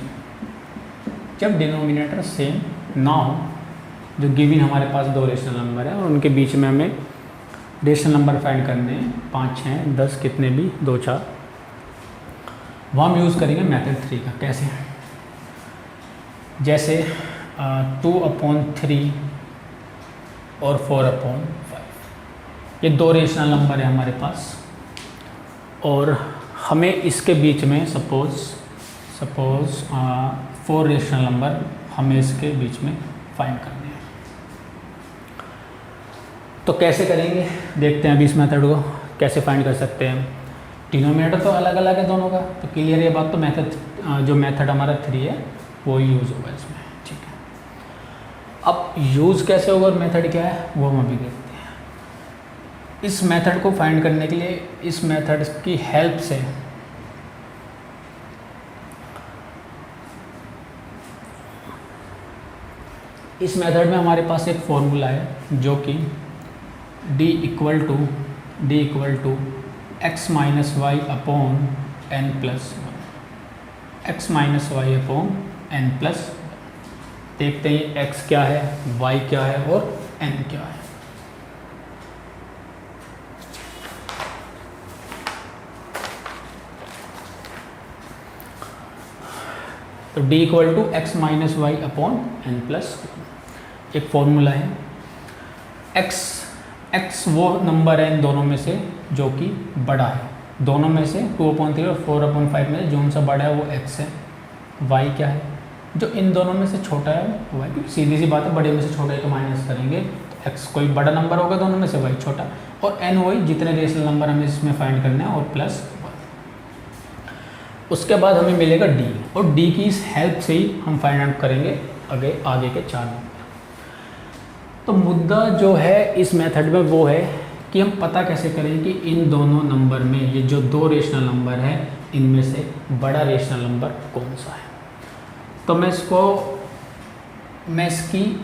जब डिनोमिनेटर सेम ना हो, जो गिवन हमारे पास दो रेशनल नंबर है और उनके बीच में हमें रेशनल नंबर फाइंड करने हैं, 5 6 10 कितने भी 2 4, वहाँ हम यूज़ करेंगे मेथड 3 का। कैसे, जैसे 2/3 और 4/5, ये दो रेशनल नंबर है हमारे पास, और हमें इसके बीच में सपोज़ 4 रेशनल नंबर हमें इसके बीच में फाइंड करने हैं। तो कैसे करेंगे देखते हैं अभी इस मेथड को कैसे फाइंड कर सकते हैं। डिनोमिनेटर तो अलग अलग है दोनों का, तो क्लियर ये बात। तो मेथड जो मेथड हमारा 3 है वो यूज़ होगा इसमें। ठीक है, अब यूज़ कैसे होगा और मेथड क्या है वो हम अभी देखते हैं। इस मेथड को फाइंड करने के लिए इस मेथड की हेल्प से इस मेथड में हमारे पास एक फॉर्मूला है जो कि d equal to x minus y upon n plus 1, x minus y upon n plus 1। देखते हैं x क्या है, y क्या है और n क्या है। तो d equal to x minus y upon n plus 1 एक फॉर्मूला है। x वो नंबर है इन दोनों में से जो कि बड़ा है, दोनों में से 2/3 और 4/5 में से जो सा बड़ा है वो x है। y क्या है, जो इन दोनों में से छोटा है वो y, क्योंकि सीधी सी बात है बड़े में से छोटे को माइनस करेंगे तो x कोई बड़ा नंबर होगा दोनों में से, y छोटा, और n वही जितने रेशनल नंबर हमें इसमें फाइंड करना है और प्लस 1। उसके बाद हमें मिलेगा d, और d की इस हेल्प से ही हम फाइंड आउट करेंगे आगे के 4 नंबर। तो मुद्दा जो है इस मेथड में वो है कि हम पता कैसे करें कि इन दोनों नंबर में, ये जो दो रेशनल नंबर है, इनमें से बड़ा रेशनल नंबर कौन सा है। तो मैं इसकी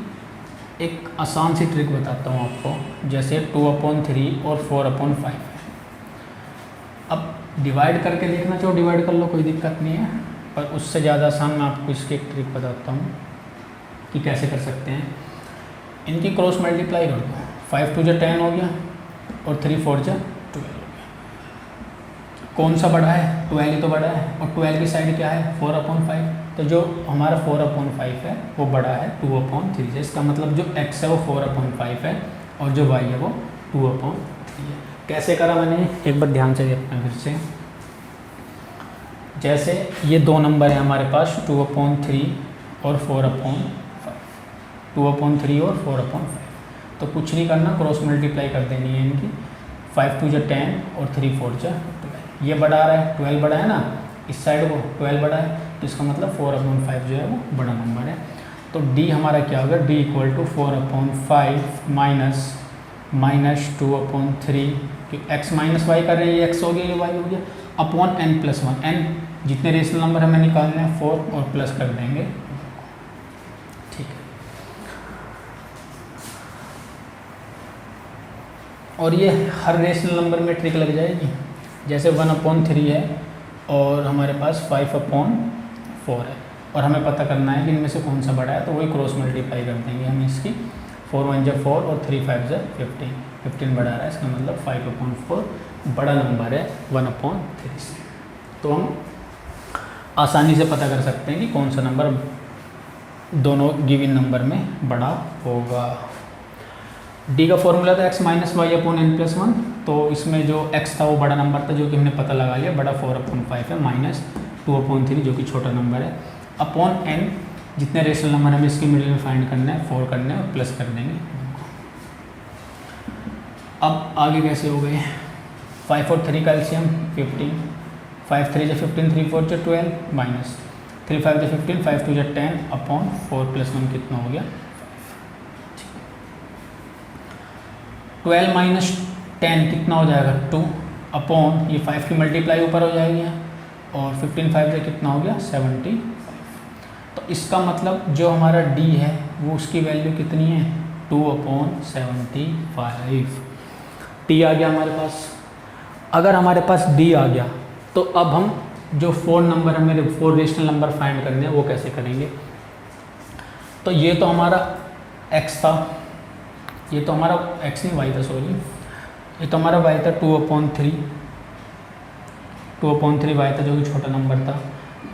एक आसान सी ट्रिक बताता हूँ आपको। जैसे 2/3 और 4/5 है। अब डिवाइड करके देखना चाहो डिवाइड कर लो, कोई दिक्कत नहीं है, पर उससे ज़्यादा आसान मैं आपको इसकी एक ट्रिक बताता हूँ कि कैसे कर सकते हैं। इनकी क्रॉस मल्टीप्लाई कर दो, 5 2 10 हो गया और 3 4 12 हो गया। कौन सा बड़ा है, 12 ही तो बड़ा है, और 12 की साइड क्या है 4/5, तो जो हमारा 4/5 है वो बड़ा है 2/3 से। इसका मतलब जो x है वो 4/5 है और जो y है वो 2/3 है। कैसे करा मैंने, एक बार ध्यान से देखते हैं फिर से। जैसे ये दो नंबर है हमारे पास 2/3 और 4/5, 2/3 और 4/5, तो कुछ नहीं करना, क्रॉस मल्टीप्लाई कर देनी है इनकी। 5 2 10 और 3 4 12, ये बड़ा आ रहा है, 12 बड़ा है ना, इस साइड को 12 बड़ा है, तो इसका मतलब 4/5 जो है वो बड़ा नंबर है। तो d हमारा क्या होगा, d = 4/5 माइनस 2/3, कि x माइनस वाई कर रहे हैं, ये x हो गया ये y हो गया, अपॉन n+1, n जितने रेशनल नंबर हमें निकालने हैं 4 और प्लस कर देंगे, ठीक है। और ये हर रेशनल नंबर में ट्रिक लग जाएगी। जैसे 1/3 है और हमारे पास 5/4 है, और हमें पता करना है कि इनमें से कौन सा बड़ा है, तो वही क्रॉस मल्टीप्लाई कर देंगे हम इसकी। 4 1 = 4 और 3 5 = 15, 15 बड़ा आ रहा है, इसका मतलब 5/4 बड़ा नंबर है 1/3 से। तो हम आसानी से पता कर सकते हैं कि कौन सा नंबर दोनों गिवन नंबर में बड़ा होगा। d का फॉर्मूला था x - y/n+1, तो इसमें जो x था वो बड़ा नंबर था, जो कि हमने पता लगा लिया, बड़ा 4/5 है, माइनस 2/3 जो कि छोटा नंबर है, अपॉन n जितने रेशनल नंबर हमें इसके मिडिल में फाइंड करना है 4 करना है और प्लस कर देंगे। अब आगे कैसे हो गए, 5 और 3 का एलसीएम 15, 5 3 = 15, 3 4 = 12, माइनस 3 5 = 15, 5 2 = 10, अपॉन 4 + 1 कितना हो गया 12 माइनस 10 कितना हो जाएगा 2, अपॉन ये 5 की मल्टीप्लाई ऊपर हो जाएगी और 15 5 से कितना हो गया 75। तो इसका मतलब जो हमारा d है वो उसकी वैल्यू कितनी है 2/75। d आ गया हमारे पास। अगर हमारे पास d आ गया तो अब हम जो 4 नंबर हमें 4 रेशनल नंबर फाइंड करने हैं वो कैसे करेंगे। तो ये तो हमारा x था, ये तो हमारा x नहीं y था, सॉरी, ये तो हमारा y था 2/3 y था जो कि छोटा नंबर था।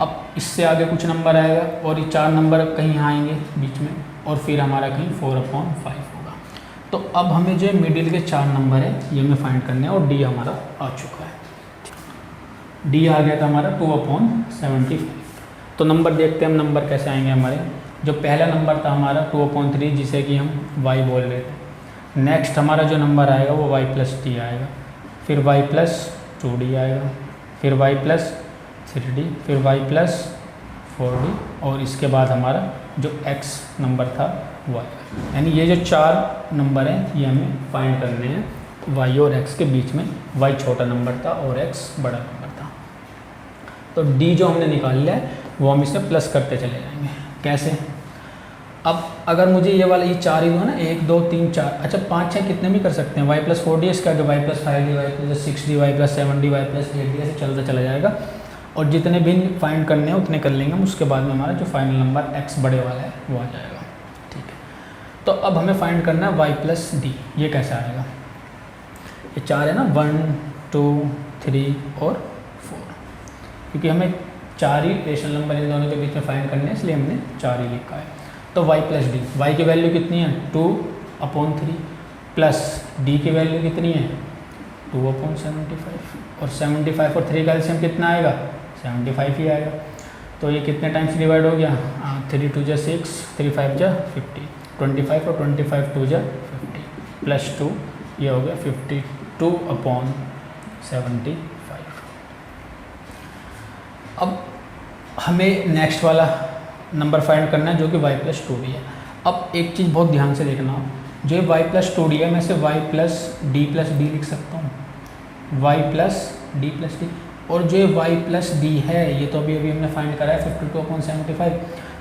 अब इससे आगे कुछ नंबर आएगा और ये 4 नंबर कहीं यहाँ आएंगे बीच में, और फिर हमारा कहीं 4/5 होगा। तो अब हमें जो मिडिल के 4 नंबर है ये हमें फाइंड करने हैं, और d हमारा आ चुका है, d आ गया था हमारा 2/75। तो नंबर देखते हैं हम, नंबर कैसे आएंगे हमारे। जो पहला नंबर था हमारा 2/3 जिसे कि हम y बोल रहे थे, नेक्स्ट हमारा जो नंबर आएगा वो y + d आएगा, फिर y + 2d आएगा, फिर y + 3d, फिर y + 4d, और इसके बाद हमारा जो x नंबर था वो आएगा। यानी ये जो 4 नंबर हैं ये हमें फाइंड करने हैं y और x के बीच में। y छोटा नंबर था और x बड़ा नंबर था। तो d जो हमने निकाल लिया है वो हम इसे प्लस करते चले जाएंगे। कैसे, अब अगर मुझे ये वाला ये 4 ही है ना, 1 2 3 4, अच्छा 5 6 कितने भी कर सकते हैं, y + 4d, इसका आगे y + 5d, y + 6d, y + 7d, y + 8d, ऐसे चलता चला जाएगा, और जितने भी फाइंड करने हैं उतने कर लेंगे हम। उसके बाद में हमारा जो फाइनल नंबर x बड़े वाला है वो आ जाएगा, ठीक है। तो अब हमें फाइंड करना है y + d, ये कैसे आएगा। ये 4 है ना, 1 2 3 और 4, क्योंकि हमें 4 ही रेशनल नंबर इन दोनों के बीच में फाइंड करने हैं, इसलिए हमने 4 ही लिखा है। तो y + d, y की वैल्यू कितनी है 2/3, प्लस d की वैल्यू कितनी है 2/75, और 75 और 3 का एलसीएम कितना आएगा 75 ही आएगा। तो ये कितने टाइम्स डिवाइड हो गया, 3 2 = 6, 3 5 = 50, 25 और 25 2 = 50, +2 ये हो गया 52/75। अब हमें नेक्स्ट वाला नंबर फाइंड करना है जो कि y + 2d है। अब एक चीज़ बहुत ध्यान से देखना, जो y + 2d है मैं इसे y + d + d लिख सकता हूँ, y + d + d, और जो y + d है ये तो अभी हमने फाइंड करा है 52/75।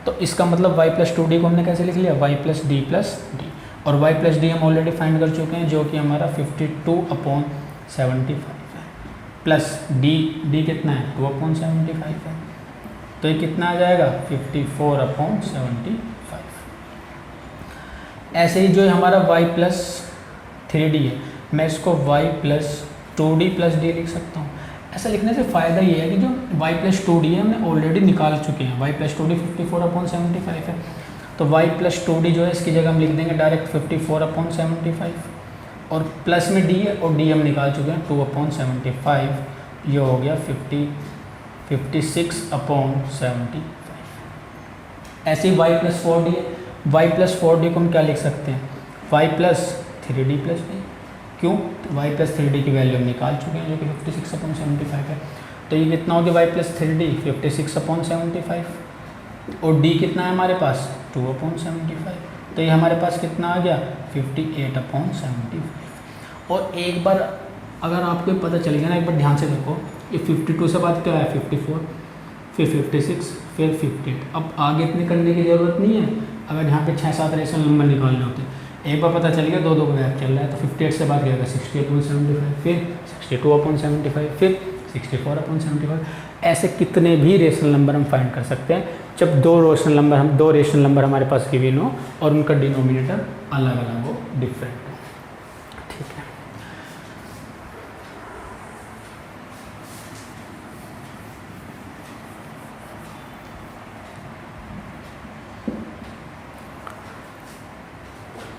तो इसका मतलब y + 2d को हमने कैसे लिख लिया, y + d + d, और y + d हम ऑलरेडी फाइंड कर चुके हैं जो कि हमारा 52/75 है, प्लस d कितना है 2/75 है, तो ये कितना आ जाएगा 54/75। ऐसे ही जो हमारा y + 3d है मैं इसको y + 2d + d लिख सकता हूँ। ऐसा लिखने से फ़ायदा ये है कि जो y प्लस 2d है हमने ऑलरेडी निकाल चुके हैं, y प्लस 2d 54/75 है, तो y प्लस 2d जो है इसकी जगह हम लिख देंगे डायरेक्ट 54/75, और प्लस में d है और d हम निकाल चुके हैं 2/75, ये हो गया 56/75। ऐसे ही y प्लस 4d है, y प्लस 4d को हम क्या लिख सकते हैं, y plus 3d plus d। क्यों, तो y प्लस 3d की वैल्यू हम निकाल चुके हैं जो कि 56/75 है, तो ये कितना हो गया y प्लस 3d 56/75, और d कितना है हमारे पास 2/75, तो ये हमारे पास कितना आ गया 58/75। और एक बार अगर आपको पता चल गया ना, एक बार ध्यान से देखो, ये 52 से बाद क्या है 54, फिर 56, फिर 58। अब आगे इतने करने की ज़रूरत नहीं है, अगर यहाँ पे 6-7 रेशनल नंबर निकालने होते हैं, एक बार पता चल गया 2 का गैप चल रहा है, तो 58 से बाद क्या होगा 60/75, फिर 62/75, फिर 64/75। ऐसे कितने भी रेशनल नंबर हम फाइंड कर सकते हैं जब दो रेशनल नंबर हमारे पास गिवन हो और उनका डिनोमिनेटर अलग अलग हो, डिफरेंट हो। ठीक है,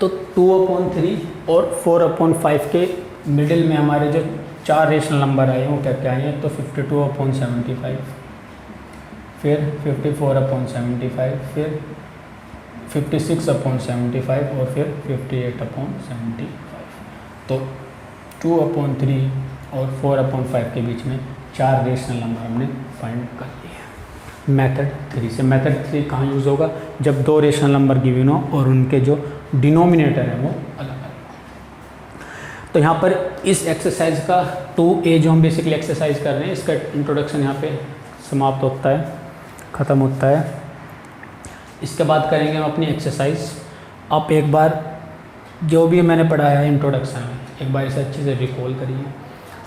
तो 2/3 और 4/5 के मिडिल में हमारे जो 4 रेशनल नंबर आए हैं वो क्या क्या आए हैं, तो 52/75, फिर 54/75, फिर 56/75 और फिर 58/75। तो 2/3 और 4/5 के बीच में 4 रेशनल नंबर हमने फाइंड कर लिए। मेथड 3 से, मेथड 3 कहाँ यूज़ होगा, जब 2 रेशनल नंबर गिवन हो और उनके जो डिनोमिनेटर है वो अलग अलग। तो यहाँ पर इस एक्सरसाइज का 2A जो हम बेसिकली एक्सरसाइज कर रहे हैं, इसका इंट्रोडक्शन यहाँ पे समाप्त होता है, ख़त्म होता है। इसके बाद करेंगे हम अपनी एक्सरसाइज। आप एक बार जो भी मैंने पढ़ाया है इंट्रोडक्शन में, एक बार इसे अच्छे से रिकॉल करिए,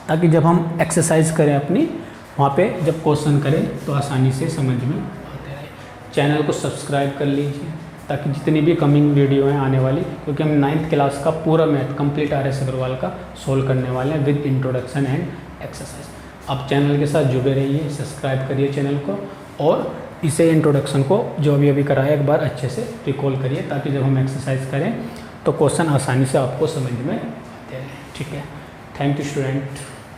ताकि जब हम एक्सरसाइज करें अपनी, वहाँ पे जब क्वेश्चन करें तो आसानी से समझ में आते रहे। चैनल को सब्सक्राइब कर लीजिए ताकि जितनी भी कमिंग वीडियो हैं आने वाली, क्योंकि हम 9th क्लास का पूरा मैथ कंप्लीट RS अग्रवाल का सोल्व करने वाले हैं विद इंट्रोडक्शन एंड एक्सरसाइज। आप चैनल के साथ जुड़े रहिए, सब्सक्राइब करिए चैनल को, और इसे इंट्रोडक्शन को जो अभी कराया एक बार अच्छे से रिकॉल करिए, ताकि जब हम एक्सरसाइज करें तो क्वेश्चन आसानी से आपको समझ में आते रहें। ठीक है, थैंक यू स्टूडेंट।